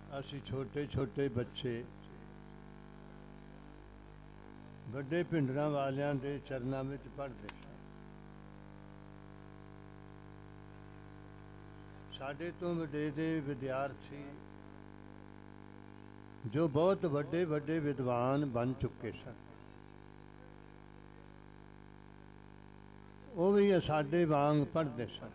असी छोटे छोटे बच्चे ਵੱਡੇ ਭਿੰਡਰਾਂ ਵਾਲਿਆਂ ਦੇ ਚਰਨਾਂ ਵਿੱਚ ਪੜ੍ਹਦੇ ਸਨ। ਸਾਡੇ ਤੋਂ ਵੱਡੇ ਦੇ ਵਿਦਿਆਰਥੀ ਜੋ ਬਹੁਤ ਵੱਡੇ ਵੱਡੇ ਵਿਦਵਾਨ ਬਣ ਚੁੱਕੇ ਸਨ, ਉਹ ਵੀ ਸਾਡੇ ਵਾਂਗ ਪੜ੍ਹਦੇ ਸਨ।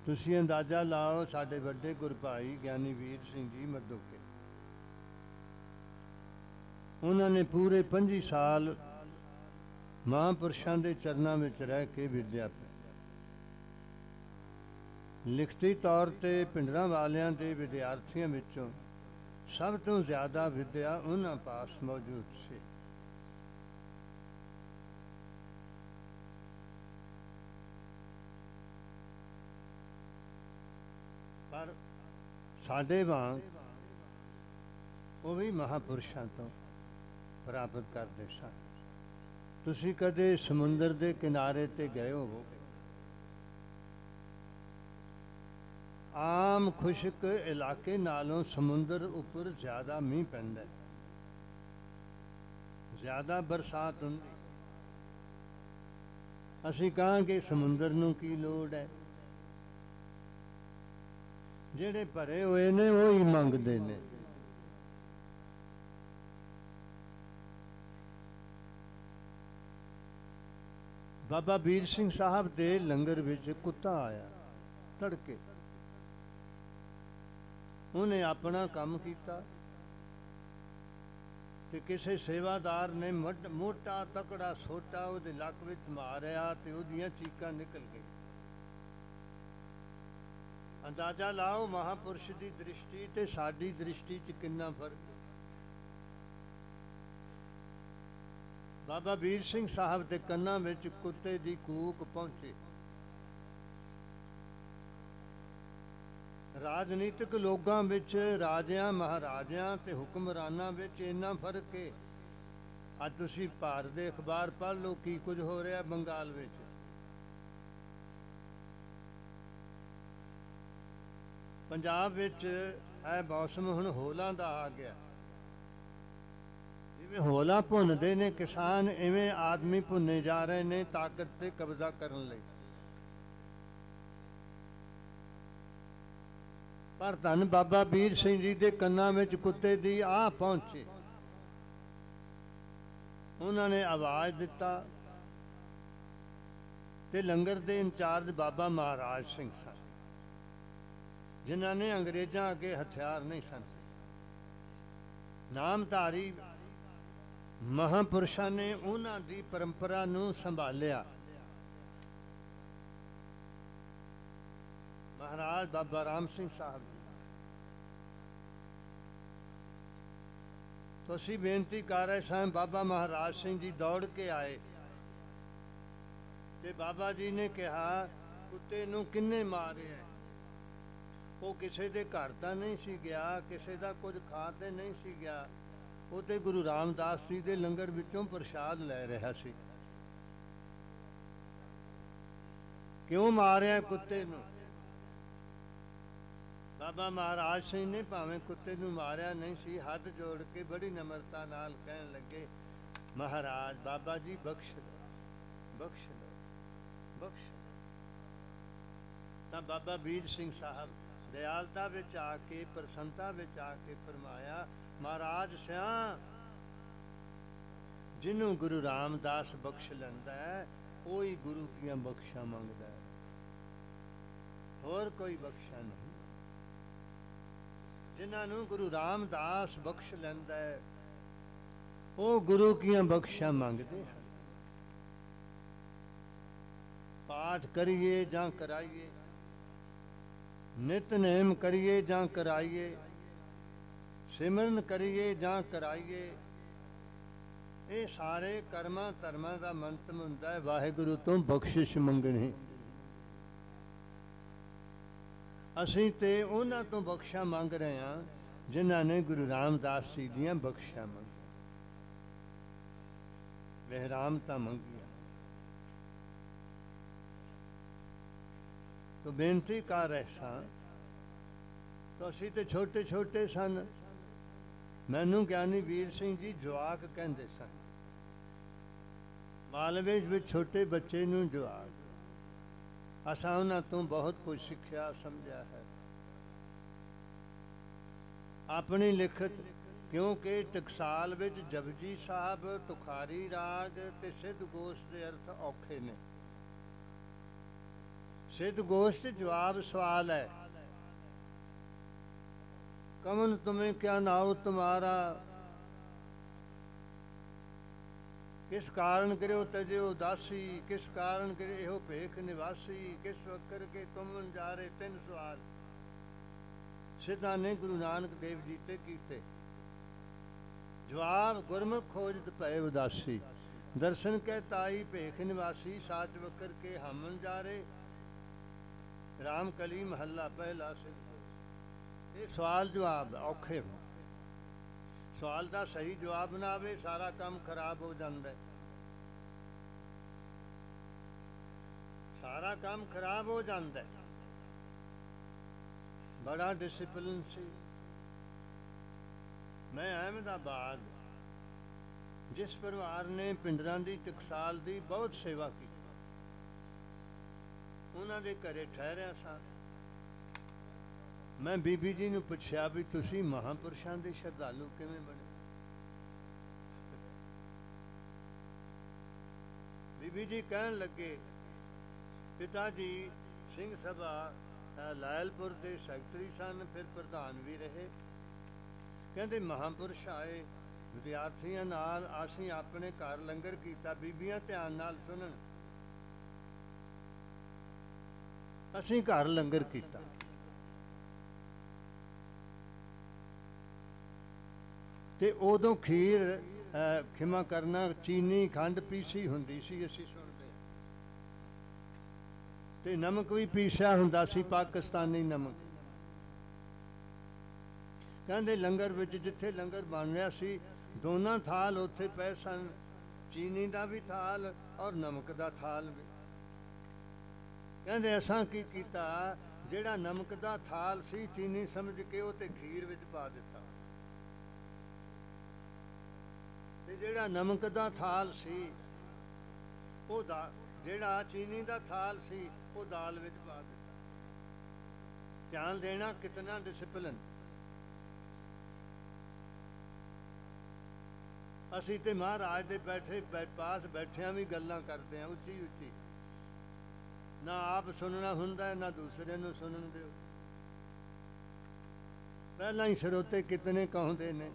ਤੁਸੀਂ ਅੰਦਾਜ਼ਾ ਲਾਓ, ਸਾਡੇ ਵੱਡੇ ਗੁਰਭਾਈ ਗਿਆਨੀ ਵੀਰ ਸਿੰਘ ਜੀ ਮੱਦੋਕੇ, ਉਹਨਾਂ ਨੇ ਪੂਰੇ 25 ਸਾਲ ਮਹਾਂਪੁਰਸ਼ਾਂ ਦੇ ਚਰਨਾਂ ਵਿੱਚ ਰਹਿ ਕੇ ਵਿਦਿਆ ਪਾਈ। ਲਿਖਤੀ ਤੌਰ ਤੇ ਭਿੰਡਰਾਂ ਵਾਲਿਆਂ ਦੇ ਵਿਦਿਆਰਥੀਆਂ ਵਿੱਚੋਂ ਸਭ ਤੋਂ ਜ਼ਿਆਦਾ ਵਿਦਿਆ ਉਹਨਾਂ ਪਾਸ ਮੌਜੂਦ ਸੀ। ਪਰ ਸਾਡੇ ਵਾਂਗ ਉਹ ਵੀ ਮਹਾਂਪੁਰਸ਼ਾਂ ਤੋਂ ਪ੍ਰਾਪਤ ਕਰਦੇ ਸਨ। ਤੁਸੀਂ ਕਦੇ ਸਮੁੰਦਰ ਦੇ ਕਿਨਾਰੇ ਤੇ ਗਏ ਹੋ? ਆਮ ਖੁਸ਼ਕ ਇਲਾਕੇ ਨਾਲੋਂ ਸਮੁੰਦਰ ਉੱਪਰ ਜ਼ਿਆਦਾ ਮੀਂਹ ਪੈਂਦਾ, ਜ਼ਿਆਦਾ ਬਰਸਾਤ ਹੁੰਦੀ। ਅਸੀਂ ਕਹਾਂਗੇ ਸਮੁੰਦਰ ਨੂੰ ਕੀ ਲੋੜ ਹੈ? ਜਿਹੜੇ ਭਰੇ ਹੋਏ ਨੇ ਉਹ ਹੀ ਮੰਗਦੇ ਨੇ। बाबा बीर सिंह साहब दे लंगर विच कुत्ता आया तड़के, उन्हें अपना काम किया ते किसी सेवादार ने मोटा तकड़ा सोटा उहदे लक विच मारिया ते उहदियां चीकां निकल गई। अंदाजा लाओ महापुरुष की दृष्टि ते साडी दृष्टि च कितना फर्क। बाबा बीर सिंह साहब के कन्ना विच कुत्ते की कूक पहुंची। राजनीतिक लोगों विच, राजियां महाराजियां ते हुक्मरानां विच इन्ना फर्क है। अज तुसीं भारत दे अखबार पढ़ लो की कुछ हो रहा बंगाल विच। पंजाब विच यह मौसम हुण होलां दा आ गया। जिवें होला भुनदे ने किसान, इवें आदमी भुने जा रहे ने ताकत ते कब्जा करन लई। पर धन बाबा बीर सिंह जी दे कन्नां विच कुत्ते दी आ पहुंचे। उन्होंने आवाज़ दिता ते लंगर दे इंचार्ज बाबा महाराज सिंह सन, जिन्हां ने अंग्रेज़ां अगे हथियार नहीं सन। नामधारी महापुरुषां ने उन्हां दी परंपरा नूं संभालिया। महाराज बाबा राम सिंह साहब जी तो असीं बेनती कर रहे सन। बाबा महाराज सिंह जी दौड़ के आए ते बाबा जी ने कहा, कुत्ते नूं किन्ने मारिया? वो किसी दे घर तां नहीं सी गया, किसी दा कुछ खा ते नहीं सी गया, वो तो गुरु रामदास जी के लंगर विचों प्रसाद लै रहा सी। क्यों मारिया कुत्ते नूं? बाबा महाराज सिंह ने भावें कुत्ते नूं मारिया नहीं सी, हाथ जोड़ के बड़ी नम्रता नाल कहन लगे, महाराज बाबा जी बख्श लो, बख्श लो, बख्श लो। तां बाबा बीर सिंह साहब दयालता विच आके, प्रसन्नता विच आके फरमाया, महाराज सिया जिन्हों गुरु रामदास बख्श लैंदा है वो ही गुरु की बख्शा मंगदा है, होर कोई बख्शा नहीं। जिन्होंने गुरु रामदास बख्श लैंदा है वो गुरु की बख्शा मंगते हैं। पाठ करिए जां कराइए, नितनेम करिए जां कराइए, सिमरन करिए जां कराइए, ये सारे कर्मां धर्मां दा मंत्र हुंदा है वाहिगुरू तो बख्शिश मंगनी। असीं ते उन्हां तो बख्शा मंग रहे हैं जिन्हां ने गुरु रामदास जी दियां बख्शा मंगी, विहरामता मंगिया। तो बेनती कर रहे सां तो असी तो छोटे छोटे सन। मैनू ज्ञानी वीर सिंह जी जवाक कहते सन। मालवे में छोटे बच्चे नूं जवाक। असां उन्हां तों बहुत कुछ सिक्ख्या समझा है। अपनी लिखत क्योंकि टकसाल विच जपजी साहब, तुखारी राग ते सिद्ध गोश्त के अर्थ औखे ने। सिद्ध गोश्त जवाब सवाल है। कमन तुम्हें क्या नाव तुम्हारा, किस कारण करो तजे उदासी, किस कारण करे एहो भेख निवासी, किस वक्र के तुम जा रहे। 3 सवाल सिद्धा ने गुरु नानक देव जी ते कीते। जवाब गुरमुख खोजत भय उदासी, दर्शन के ताई भेख निवासी, साच वक्र के हमन जा रहे। राम कली महला पहला सिद्ध। ये सवाल जवाब औखे। सवाल का सही जवाब ना आवे सारा काम खराब हो जाता है। सारा काम खराब हो जाता है। बड़ा डिसिप्लिन सी। मैं अहमदाबाद जिस परिवार ने पिंडरां दी टकसाल दी बहुत सेवा की, उन्हां दे घरे ठहरिया सा। मैं बीबी जी नूं पुछया भी तुसी महापुरुषां दे श्रद्धालु किवें बने। बीबी जी कहन लगे पिता जी सिंह सभा लायलपुर के सैकटरी सन, फिर प्रधान भी रहे। कहते महापुरुष आए विद्यार्थियों नाल असीं अपने घर लंगर कीता। बीबियां ध्यान नाल सुनन। असीं घर लंगर कीता। ते उदों खीर खिमा करना चीनी खंड पीसी हुंदी सी। असीं सुणदे ते नमक भी पीसिया हुंदा सी, पाकिस्तानी नमक। कहते लंगर विच जिथे लंगर बन रहा सी, दोनों थाल उत्थे पए सन। चीनी का भी थाल और नमक का थाल भी। कहते असां की कीता, जिहड़ा नमक का थाल सी चीनी समझ के वो ते खीर विच पा दिता, ते जिहड़ा नमक का थाल सी वो जिहड़ा चीनी का थाल सी वो दाल विच पा दिता। ध्यान देना कितना डिसिप्लिन। असी ते महाराज दे बैठे पास बैठिया भी गल्लां करते हैं उच्ची उच्ची। ना आप सुनना हुंदा है ना दूसरे नूं सुनन दिओ। पहला ही श्रोते कितने कहते ने।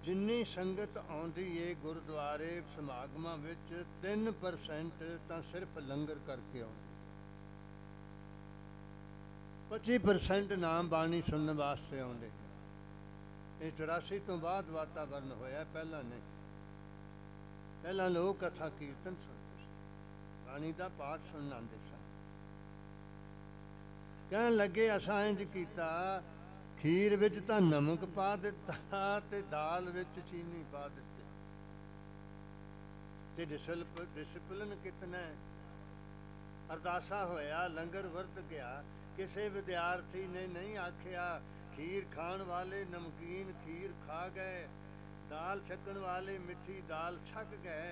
जिन्नी संगत आउंदी है गुरुद्वारे समागमां विच 3% तां सिर्फ लंगर करके आउंदी। 25% नाम बाणी सुनने वास्ते आउंदे। ये 84 तो बाद वातावरण होया, पहला नहीं। पहला लोग कथा कीर्तन सुनते सन, बाणी का पाठ सुनन आंदे सन। कहन लगे असां इंज कीता, खीर विच तां नमक पा दिता ते दाल विच चीनी पा दिती। ते डिसिप्लिन कितना है। अरदासा होया, लंगर वरत गया। किसी विद्यार्थी ने नहीं आखिया खीर खाण वाले नमकीन खीर खा गए, दाल छकन वाले मिठी दाल छक गए।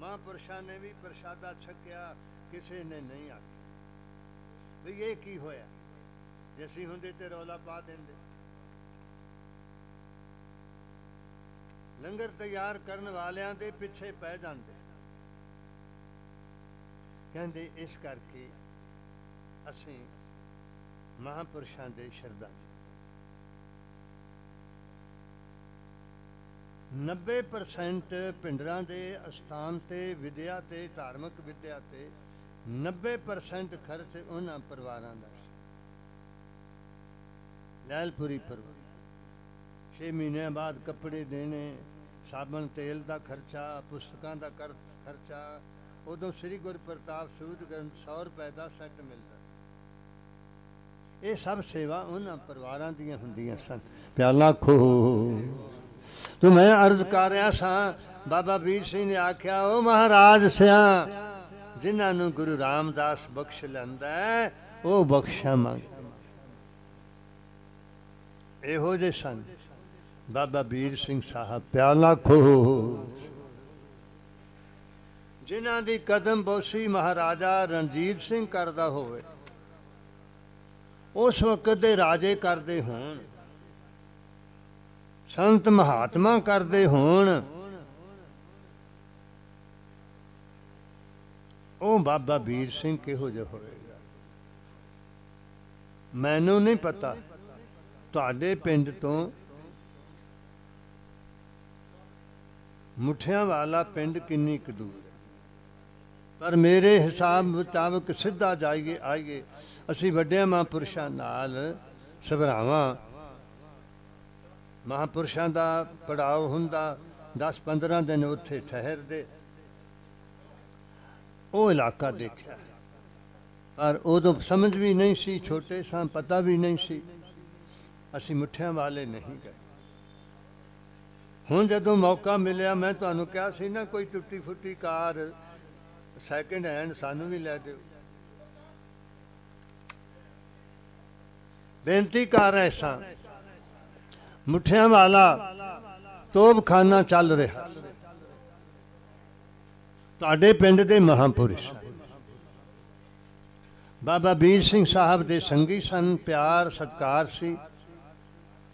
महापुरुषां ने भी प्रसादा छकिया, किसी ने नहीं आखिया भी ये की होया। जे असीं हुंदे ते रौला पा देंदे। लंगर तैयार करन वालियां दे पिछे पै जांदे। कहंदे इस करके असीं महापुरुषां दे श्रद्धालु। 90% पिंडरां दे अस्थान ते विद्या ते धार्मिक विद्या ते 90% खर्च उन्हां परिवारां दा। लैलपुरी परिवार 6 महीने बाद कपड़े देने, साबन तेल का खर्चा, पुस्तकां का खर्चा। उदों श्री गुरु प्रताप सूद ग्रंथ 100 रुपए का सैट मिलता। ये सब सेवा उन्हां परिवारां दियां हुंदियां सन। प्याला खो तो मैं अर्ज कर रहा सा, बाबा वीर सिंह ने आख्या ओ महाराज सिया जिन्होंने गुरु रामदास बख्श लैंदा है, ਉਹ ਬਖਸ਼ਾਵਾਂਗੇ। ਇਹੋ ਜਿਹੇ ਸਨ ਬਾਬਾ ਵੀਰ ਸਿੰਘ ਸਾਹਿਬ, ਪਿਆਲਾ ਖੋ, ਜਿਨ੍ਹਾਂ ਦੀ ਕਦਮ ਬੋਸੀ ਮਹਾਰਾਜਾ ਰਣਜੀਤ ਸਿੰਘ ਕਰਦਾ ਹੋਵੇ, ਉਸ ਵਕਤ ਦੇ ਰਾਜੇ ਕਰਦੇ ਹੋਣ, ਸੰਤ ਮਹਾਤਮਾ ਕਰਦੇ ਹੋਣ, ਉਹ ਬਾਬਾ ਵੀਰ ਸਿੰਘ ਕਿਹੋ ਜਿਹਾ ਹੋਵੇਗਾ ਮੈਨੂੰ ਨਹੀਂ ਪਤਾ। ਤੁਹਾਡੇ ਪਿੰਡ ਤੋਂ ਮੁੱਠਿਆਂ ਵਾਲਾ ਪਿੰਡ ਕਿੰਨੀ ਕੁ ਦੂਰ ਹੈ, ਪਰ ਮੇਰੇ ਹਿਸਾਬ ਮੁਤਾਬਕ ਸਿੱਧਾ ਜਾਈਏ ਆਈਏ, ਅਸੀਂ ਵੱਡਿਆਂ ਮਹਾਂਪੁਰਸ਼ਾਂ ਨਾਲ ਸਭਰਾਵਾਂ ਮਹਾਂਪੁਰਸ਼ਾਂ ਦਾ ਪੜਾਅ ਹੁੰਦਾ, 10-15 ਦਿਨ ਉੱਥੇ ਠਹਿਰਦੇ, ਉਹ ਇਲਾਕਾ ਦੇਖਿਆ। ਪਰ ਉਦੋਂ ਸਮਝ ਵੀ ਨਹੀਂ ਸੀ, ਛੋਟੇ ਸਾਂ, ਪਤਾ ਵੀ ਨਹੀਂ ਸੀ, ਅਸੀਂ ਮੁੱਠਿਆਂ ਵਾਲੇ ਨਹੀਂ ਗਏ। ਹੁਣ ਜਦੋਂ ਮੌਕਾ ਮਿਲਿਆ, ਮੈਂ ਤੁਹਾਨੂੰ ਕਿਹਾ ਸੀ ਨਾ, ਕੋਈ ਟੁੱਟੀ ਫੁੱਟੀ ਕਾਰ ਸੈਕਿੰਡ ਹੈਂਡ ਸਾਨੂੰ ਵੀ ਲੈ ਦਿਓ। ਬੇਨਤੀ ਕਰ ਰਹੇ ਸਾਂ, ਮੁੱਠਿਆਂ ਵਾਲਾ ਤੋਪਖਾਨਾ ਚੱਲ ਰਿਹਾ, ਤੁਹਾਡੇ ਪਿੰਡ ਦੇ ਮਹਾਂਪੁਰਸ਼ ਬਾਬਾ ਵੀਰ ਸਿੰਘ ਸਾਹਿਬ ਦੇ ਸੰਗੀ ਸਨ, ਪਿਆਰ ਸਤਿਕਾਰ ਸੀ।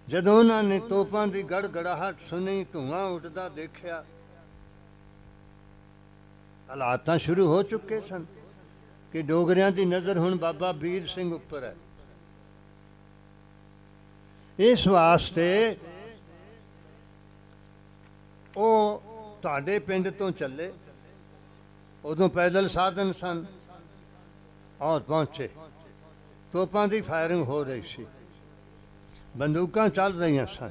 ਜਦੋਂ ਉਹਨਾਂ ਨੇ ਤੋਪਾਂ ਦੀ ਗੜਗੜਾਹਟ ਸੁਣੀ, ਧੂੰਆਂ ਉੱਠਦਾ ਦੇਖਿਆ, ਹਾਲਾਤਾਂ ਸ਼ੁਰੂ ਹੋ ਚੁੱਕੇ ਸਨ ਕਿ ਡੋਗਰਿਆਂ ਦੀ ਨਜ਼ਰ ਹੁਣ ਬਾਬਾ ਵੀਰ ਸਿੰਘ ਉੱਪਰ ਹੈ। ਇਸ ਵਾਸਤੇ ਉਹ ਤੁਹਾਡੇ ਪਿੰਡ ਤੋਂ ਚੱਲੇ, ਉਦੋਂ ਪੈਦਲ ਸਾਧਨ ਸਨ, ਔਰ ਪਹੁੰਚੇ। ਤੋਪਾਂ ਦੀ ਫਾਇਰਿੰਗ ਹੋ ਰਹੀ ਸੀ, ਬੰਦੂਕਾਂ ਚੱਲ ਰਹੀਆਂ ਸਨ,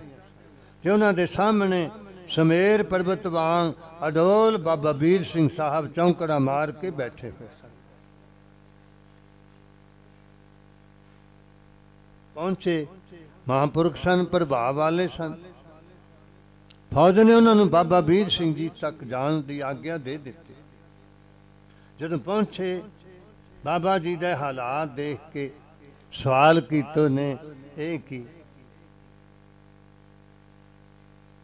ਤੇ ਉਹਨਾਂ ਦੇ ਸਾਹਮਣੇ ਸਮੇਰ ਪਰਬਤ ਵਾਂਗ ਅਡੋਲ ਬਾਬਾ ਵੀਰ ਸਿੰਘ ਸਾਹਿਬ ਚੌਂਕੜਾ ਮਾਰ ਕੇ ਬੈਠੇ ਹੋਏ ਸਨ। ਪਹੁੰਚੇ, ਮਹਾਂਪੁਰਖ ਸਨ, ਪ੍ਰਭਾਵ ਵਾਲੇ ਸਨ। ਫੌਜ ਨੇ ਉਹਨਾਂ ਨੂੰ ਬਾਬਾ ਵੀਰ ਸਿੰਘ ਜੀ ਤੱਕ ਜਾਣ ਦੀ ਆਗਿਆ ਦੇ ਦਿੱਤੀ। ਜਦੋਂ ਪਹੁੰਚੇ, ਬਾਬਾ ਜੀ ਦੇ ਹਾਲਾਤ ਦੇਖ ਕੇ ਸਵਾਲ ਕੀਤੇ ਨੇ, ਇਹ ਕੀ?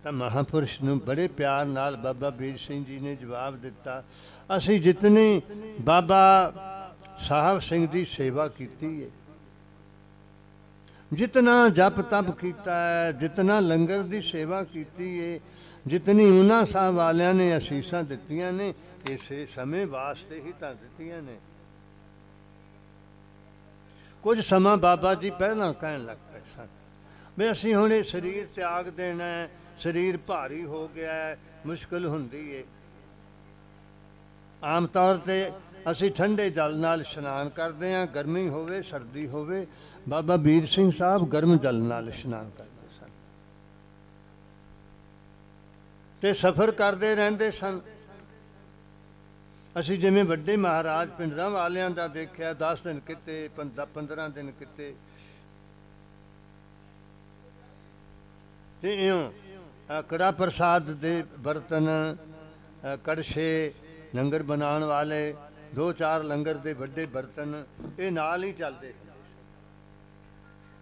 ਤਾਂ ਮਹਾਂਪੁਰਸ਼ ਨੂੰ ਬੜੇ ਪਿਆਰ ਨਾਲ ਬਾਬਾ ਵੀਰ ਸਿੰਘ ਜੀ ਨੇ ਜਵਾਬ ਦਿੱਤਾ, ਅਸੀਂ ਜਿਤਨੀ ਬਾਬਾ ਸਾਹਿਬ ਸਿੰਘ ਦੀ ਸੇਵਾ ਕੀਤੀ ਹੈ, ਜਿਤਨਾ ਜਪ ਤਪ ਕੀਤਾ ਹੈ, ਜਿਤਨਾ ਲੰਗਰ ਦੀ ਸੇਵਾ ਕੀਤੀ ਹੈ, ਜਿਤਨੀ ਉਹਨਾਂ ਸਾਹਿਬ ਵਾਲਿਆਂ ਨੇ ਅਸੀਸਾਂ ਦਿੱਤੀਆਂ ਨੇ, ਇਸੇ ਸਮੇਂ ਵਾਸਤੇ ਹੀ ਤਾਂ ਦਿੱਤੀਆਂ ਨੇ। ਕੁਝ ਸਮਾਂ ਬਾਬਾ ਜੀ ਪਹਿਲਾਂ ਕਹਿਣ ਲੱਗ ਪਏ ਸਨ ਵੀ ਅਸੀਂ ਹੁਣ ਇਹ ਸਰੀਰ ਤਿਆਗ ਦੇਣਾ ਹੈ, ਸਰੀਰ ਭਾਰੀ ਹੋ ਗਿਆ ਹੈ, ਮੁਸ਼ਕਿਲ ਹੁੰਦੀ ਹੈ। ਆਮ ਤੌਰ ਤੇ ਅਸੀਂ ਠੰਡੇ ਜਲ ਨਾਲ ਇਸ਼ਨਾਨ ਕਰਦੇ ਹਾਂ, ਗਰਮੀ ਹੋਵੇ ਸਰਦੀ ਹੋਵੇ। ਬਾਬਾ ਵੀਰ ਸਿੰਘ ਸਾਹਿਬ ਗਰਮ ਜਲ ਨਾਲ ਇਸ਼ਨਾਨ ਕਰਦੇ ਸਨ ਤੇ ਸਫ਼ਰ ਕਰਦੇ ਰਹਿੰਦੇ ਸਨ। ਅਸੀਂ ਜਿਵੇਂ ਵੱਡੇ ਮਹਾਰਾਜ ਪਿੰਡਰਾਂ ਵਾਲਿਆਂ ਦਾ ਦੇਖਿਆ, 10 ਦਿਨ ਕਿਤੇ, 15 ਦਿਨ ਕਿਤੇ, ਤੇ ਇਉਂ ਕੜਾ ਪ੍ਰਸਾਦ ਦੇ ਬਰਤਨ, ਕੜਛੇ, ਲੰਗਰ ਬਣਾਉਣ ਵਾਲੇ 2-4 ਲੰਗਰ ਦੇ ਵੱਡੇ ਬਰਤਨ, ਇਹ ਨਾਲ ਹੀ ਚੱਲਦੇ।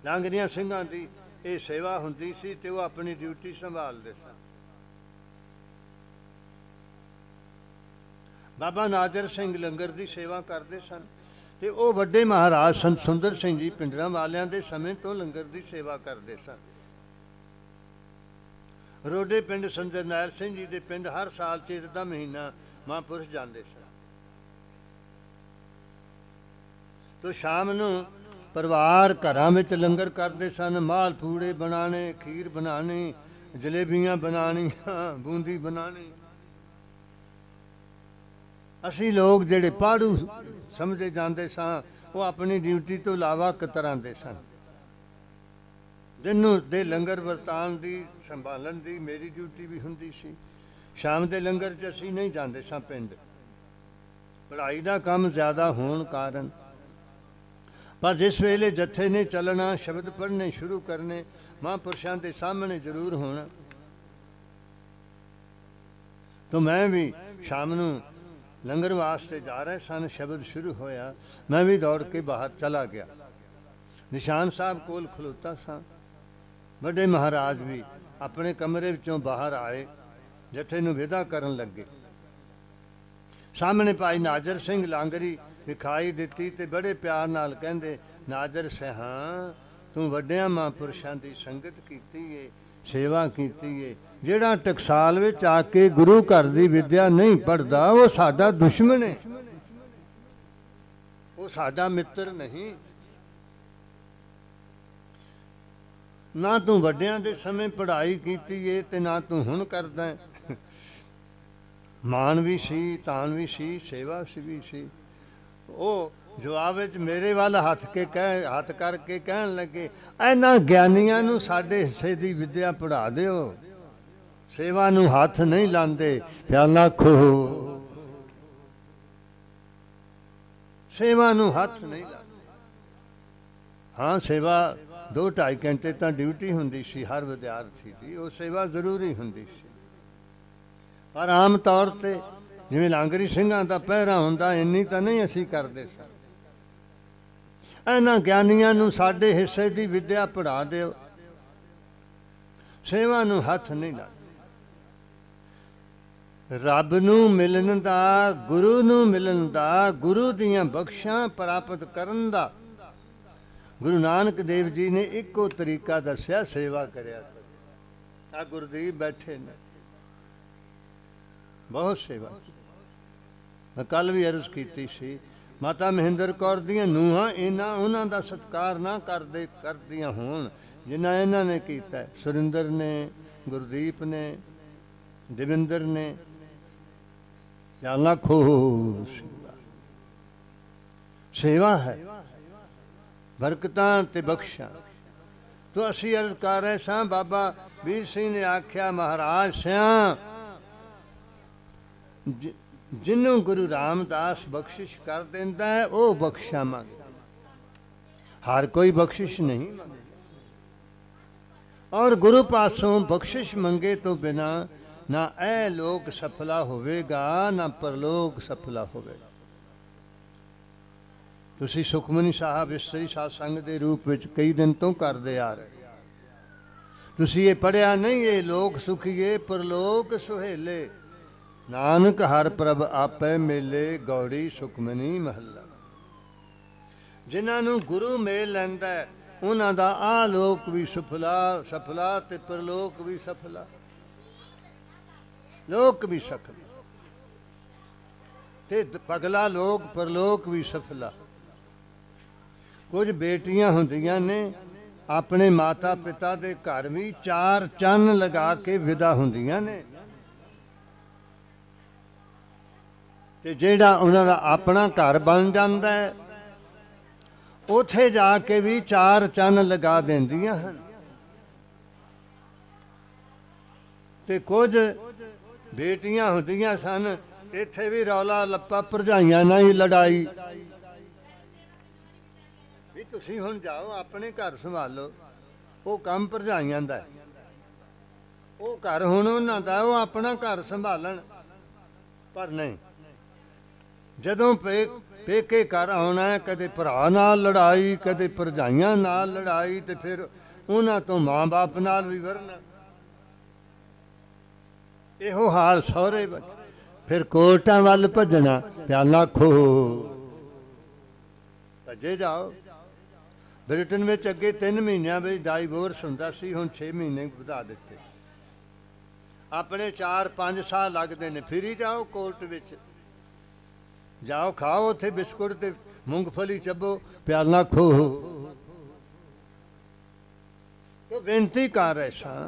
ਲਾਂਗਰੀਆਂ ਸਿੰਘਾਂ ਦੀ ਇਹ ਸੇਵਾ ਹੁੰਦੀ ਸੀ ਤੇ ਉਹ ਆਪਣੀ ਡਿਊਟੀ ਸੰਭਾਲਦੇ ਸਨ। ਬਾਬਾ ਨਾਜ਼ਰ ਸਿੰਘ ਲੰਗਰ ਦੀ ਸੇਵਾ ਕਰਦੇ ਸਨ ਤੇ ਉਹ ਵੱਡੇ ਮਹਾਰਾਜ ਸੰਤ ਸੁੰਦਰ ਸਿੰਘ ਜੀ ਪਿੰਡਰਾਂ ਵਾਲਿਆਂ ਦੇ ਸਮੇਂ ਤੋਂ ਲੰਗਰ ਦੀ ਸੇਵਾ ਕਰਦੇ ਸਨ। ਰੋਡੇ ਪਿੰਡ ਸੰਤ ਜਰਨੈਲ ਸਿੰਘ ਜੀ ਦੇ ਪਿੰਡ ਹਰ ਸਾਲ ਚੇਤ ਦਾ ਮਹੀਨਾ ਮਹਾਂਪੁਰਸ਼ ਜਾਂਦੇ ਸਨ। ਤੋ ਸ਼ਾਮ ਨੂੰ ਪਰਿਵਾਰ ਘਰਾਂ ਵਿੱਚ ਲੰਗਰ ਕਰਦੇ ਸਨ, ਮਾਲ ਪੂੜੇ ਬਣਾਉਣੇ, ਖੀਰ ਬਣਾਉਣੀ, ਜਲੇਬੀਆਂ ਬਣਾਉਣੀਆਂ, ਬੂੰਦੀ ਬਣਾਉਣੀ। ਅਸੀਂ ਲੋਕ ਜਿਹੜੇ ਪਾੜੂ ਸਮਝੇ ਜਾਂਦੇ ਸਾਂ, ਉਹ ਆਪਣੀ ਡਿਊਟੀ ਤੋਂ ਇਲਾਵਾ ਕਤਰਾਂਦੇ ਸਨ। ਦਿਨ ਨੂੰ ਦੇ ਲੰਗਰ ਵਰਤਾਨ ਦੀ ਸੰਭਾਲਣ ਦੀ ਮੇਰੀ ਡਿਊਟੀ ਵੀ ਹੁੰਦੀ ਸੀ। ਸ਼ਾਮ ਦੇ ਲੰਗਰ 'ਚ ਅਸੀਂ ਨਹੀਂ ਜਾਂਦੇ ਸਾਂ ਪਿੰਡ, ਪੜ੍ਹਾਈ ਦਾ ਕੰਮ ਜ਼ਿਆਦਾ ਹੋਣ ਕਾਰਨ। ਪਰ ਜਿਸ ਵੇਲੇ ਜੱਥੇ ਨੇ ਚੱਲਣਾ, ਸ਼ਬਦ ਪੜ੍ਹਨੇ ਸ਼ੁਰੂ ਕਰਨੇ, ਮਹਾਂਪੁਰਸ਼ਾਂ ਦੇ ਸਾਹਮਣੇ ਜ਼ਰੂਰ ਹੋਣਾ। ਤਾਂ ਮੈਂ ਵੀ ਸ਼ਾਮ ਨੂੰ लंगर वास्ते जा रहे सन, शब्द शुरू होया, मैं भी दौड़ के बाहर चला गया। निशान साहब कोल खलोता सा। बड़े महाराज भी अपने कमरे विचों बाहर आए, जथे नूं विदा करन लगे। सामने भाई नाजर सिंह लांगरी दिखाई दिती ते बड़े प्यार नाल कहंदे, नाजर सिंह तूं वड्डियां महापुरुषां दी संगत कीती है, सेवा कीती है। ਜਿਹੜਾ ਟਕਸਾਲ ਵਿੱਚ ਆ ਕੇ ਗੁਰੂ ਘਰ ਦੀ ਵਿਦਿਆ ਨਹੀਂ ਪੜ੍ਹਦਾ ਉਹ ਸਾਡਾ ਦੁਸ਼ਮਣ ਹੈ, ਉਹ ਸਾਡਾ ਮਿੱਤਰ ਨਹੀਂ। ਨਾ ਤੂੰ ਵੱਡਿਆਂ ਦੇ ਸਮੇਂ ਪੜ੍ਹਾਈ ਕੀਤੀ ਏ ਤੇ ਨਾ ਤੂੰ ਹੁਣ ਕਰਦਾ ਹੈ। ਮਾਨ ਵੀ ਸੀ, ਤਾਨ ਵੀ ਸੀ, ਸੇਵਾ ਵੀ ਸੀ। ਉਹ ਜਵਾਬ ਵਿੱਚ ਮੇਰੇ ਵੱਲ ਹੱਥ ਕਰਕੇ ਕਹਿਣ ਲੱਗੇ, ਇਹਨਾਂ ਗਿਆਨੀਆਂ ਨੂੰ ਸਾਡੇ ਹਿੱਸੇ ਦੀ ਵਿਦਿਆ ਪੜ੍ਹਾ ਦਿਓ, सेवा नूं हाथ नहीं लांदे। प्याला खो सेवा नूं हाथ नहीं लांदे। हाँ, सेवा 2-2.5 घंटे तो ड्यूटी हुंदी सी हर विद्यार्थी की, वो सेवा जरूरी हुंदी सी। पर आम तौर ते जिवें लांगरी ਸਿੰਘਾਂ ਦਾ ਪਹਿਰਾ ਹੁੰਦਾ ਇੰਨੀ ਤਾਂ ਨਹੀਂ ਅਸੀਂ ਕਰਦੇ ਸਾਂ। ਇਹਨਾਂ ਗਿਆਨੀਆਂ ਨੂੰ ਸਾਡੇ ਹਿੱਸੇ ਦੀ ਵਿਦਿਆ ਪੜ੍ਹਾ ਦਿਓ, ਸੇਵਾ ਨੂੰ ਹੱਥ ਨਹੀਂ ਲਾਂਦੇ। ਰੱਬ ਨੂੰ ਮਿਲਣ ਦਾ, ਗੁਰੂ ਨੂੰ ਮਿਲਣ ਦਾ, ਗੁਰੂ ਦੀਆਂ ਬਖਸ਼ਾਂ ਪ੍ਰਾਪਤ ਕਰਨ ਦਾ ਗੁਰੂ ਨਾਨਕ ਦੇਵ ਜੀ ਨੇ ਇੱਕੋ ਤਰੀਕਾ ਦੱਸਿਆ, ਸੇਵਾ ਕਰਿਆ ਕਰੋ। ਆ ਗੁਰਦੀਪ ਬੈਠੇ ਨੇ, ਬਹੁਤ ਸੇਵਾ। ਮੈਂ ਕੱਲ ਵੀ ਅਰਜ਼ ਕੀਤੀ ਸੀ, ਮਾਤਾ ਮਹਿੰਦਰ ਕੌਰ ਦੀਆਂ ਨੂੰਹਾਂ ਇਹਨਾਂ ਉਹਨਾਂ ਦਾ ਸਤਿਕਾਰ ਨਾ ਕਰਦੀਆਂ ਹੋਣ ਜਿੰਨਾ ਇਹਨਾਂ ਨੇ ਕੀਤਾ। ਸੁਰਿੰਦਰ ਨੇ, ਗੁਰਦੀਪ ਨੇ, ਦਵਿੰਦਰ ਨੇ। लाखो सेवा है, बरकतां ते बख्शां। तो असी अर्ज कर रहे सां, बाबा वीर सिंह ने आख्या, महाराज सियां जिन्हों गुरु रामदास बख्शिश कर देंदा है वो बख्शा मंगदा, हर कोई बख्शिश नहीं मंगदा। और गुरु पासों बख्शिश मंगे तो बिना ना ऐ लोक सफला होवेगा ना परलोक सफला होवेगा। तुसी सुखमनी साहब इस्त्री सत्संग के रूप में कई दिन तो करते आ रहे, तुसी ये पढ़िया नहीं, ये लोक सुखीए परलोक सुहेले, नानक हर प्रभ आपे मेले, गौड़ी सुखमनी महला। जिन्होंने गुरु मेल लैंदा उन्हां दा आ लोक भी सफला ते परलोक भी सफला, लोक भी सफल ते पगला लोक परलोक भी सफला। कुछ बेटियां हुंदियां ने अपने माता पिता दे घर भी 4 चन्न लगा के विदा हुंदियां ने, ते जेड़ा उन्हां दा अपना घर बन जांदा है उथे जाके भी 4 चन्न लगा देंदियां हन। ते कुछ बेटियां होंदियां सन इत्थे भी रौला लप्पा, भरजाइयां नाल ही लड़ाई भी तुसीं हुण जाओ अपने घर संभालो, वो काम भरजाइयां दा है, वो घर हुण उन्हां दा, वो अपना घर संभालन। पर नहीं, जदों पेके घर आउणा है कदे भरा नाल लड़ाई, कदे भरजाइयां नाल लड़ाई, ते फिर उन्हां तो मां बाप नाल भी वरना। ਇਹੋ ਹਾਲ ਸਹੁਰੇ फिर कोर्टां वल भजना। प्याला खो भजे जाओ। ब्रिटेन में अगे 3 महीनों में डाइवोर्स हुंदा सी, हुण 6 महीने वधा दिते। अपने 4-5 साल लगते हैं, फिर ही जाओ कोर्ट विच, जाओ खाओ उत्थे बिस्कुट ते मूंगफली चबो, प्याला खो। तो बेनती कर रहे सां,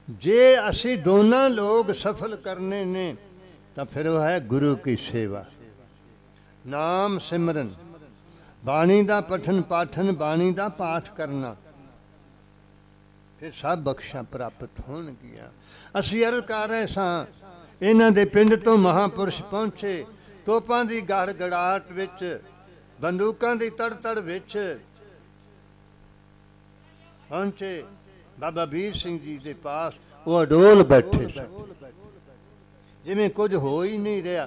जे असी दोनों लोग सफल करने ने तो फिर वह है गुरु की सेवा, नाम सिमरन, बाणी का पठन पाठन, बाणी का पाठ करना, फिर सब बख्शा प्राप्त होणगियां। असी अर्ज कर रहे सां, इन्हां दे पिंड तो महापुरुष पहुंचे, तोपां दी गड़गड़ाहट विच, बंदूकां दी तड़-तड़ विच पहुंचे। बाबा वीर सिंह जी के पास वो अडोल बैठे सन, जिवें कुछ हो ही नहीं रहा।